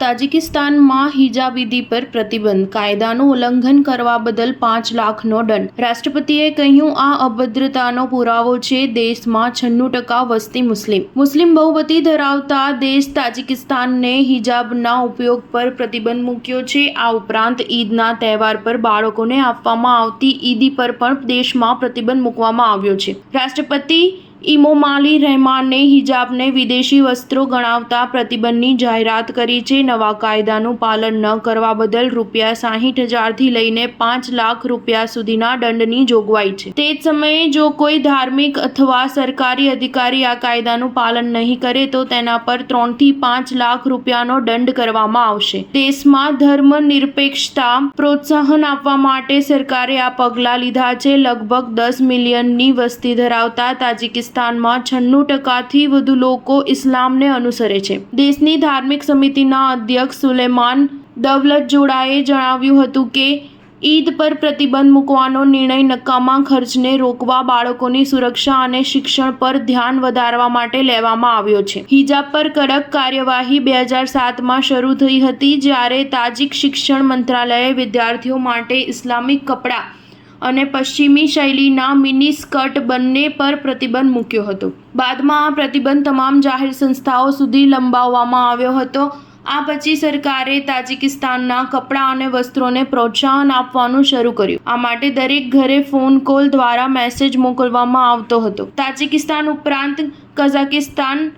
તાજિકિસ્તાનમાં હિજાબ વિધિ પર પ્રતિબંધ, કાયદાનું ઉલ્લંઘન કરવા બદલ 5 લાખનો દંડ. રાષ્ટ્રપતિએ કહ્યું, આ અભદ્રતાનો પુરાવો છે. દેશમાં 96% વસ્તી મુસ્લિમ બહુમતી ધરાવતા દેશ તાજિકિસ્તાને હિજાબના ઉપયોગ પર પ્રતિબંધ મૂક્યો છે. આ ઉપરાંત ઈદના તહેવાર પર બાળકોને આપવામાં આવતી ઈદી પર પણ દેશમાં પ્રતિબંધ મૂકવામાં આવ્યો છે. રાષ્ટ્રપતિ ઇમોમાલી રહેમાને હિજાબને વિદેશી વસ્ત્રો ગણાવતા પ્રતિબંધની જાહેરાત કરી છે. નવા કાયદાનું પાલન ન કરવા બદલ ₹60,000થી લઈને ₹5 લાખ સુધીના દંડની જોગવાઈ છે. તે જ સમયે જો કોઈ ધાર્મિક અથવા સરકારી અધિકારી આ કાયદાનું પાલન નહીં કરે તો તેના પર ₹3થી ₹5 લાખનો દંડ કરવામાં આવશે. દેશમાં ધર્મનિરપેક્ષતા પ્રોત્સાહન આપવા માટે સરકારે આ પગલાં લીધા છે. લગભગ 10 મિલિયનની વસ્તી ધરાવતા તાજિકિસ્તાનમાં 96%થી વધુ લોકો ઇસ્લામને અનુસરે છે. દેશની ધાર્મિક સમિતિના અધ્યક્ષ સુલેમાન દવલતજોડાએ જણાવ્યું હતું કે ઈદ પર પ્રતિબંધ મૂકવાનો નિર્ણય નકામા ખર્ચને રોકવા, બાળકોની સુરક્ષા અને શિક્ષણ પર ધ્યાન વધારવા માટે લેવામાં આવ્યો છે. હિજાબ પર કડક કાર્યવાહી 2007માં શરૂ થઈ હતી, જ્યારે તાજિક શિક્ષણ મંત્રાલયે વિદ્યાર્થીઓ માટે ઇસ્લામિક કપડાં અને પશ્ચિમી શૈલીના મિની સ્કર્ટ બંને પર પ્રતિબંધ મૂક્યો હતો. બાદમાં આ પ્રતિબંધ તમામ જાહેર સંસ્થાઓ સુધી લંબાવવામાં આવ્યો હતો. આ પછી સરકારે તાજિકિસ્તાનના કપડાં અને વસ્ત્રોને પ્રોત્સાહન આપવાનું શરૂ કર્યું. આ માટે દરેક ઘરે ફોન કોલ દ્વારા મેસેજ મોકલવામાં આવતો હતો. તાજિકિસ્તાન ઉપરાંત કઝાકિસ્તાન,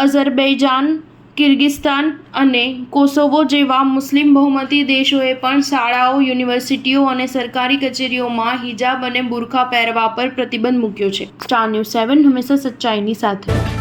અઝરબૈજાન, કિર્ગિસ્તાન અને કોસોવો જેવા મુસ્લિમ બહુમતી દેશોએ પણ શાળાઓ, યુનિવર્સિટીઓ અને સરકારી કચેરીઓમાં હિજાબ અને બુરખા પહેરવા પર પ્રતિબંધ મૂક્યો છે. સ્ટાર ન્યૂઝ 7 હંમેશા સચ્ચાઈની સાથે.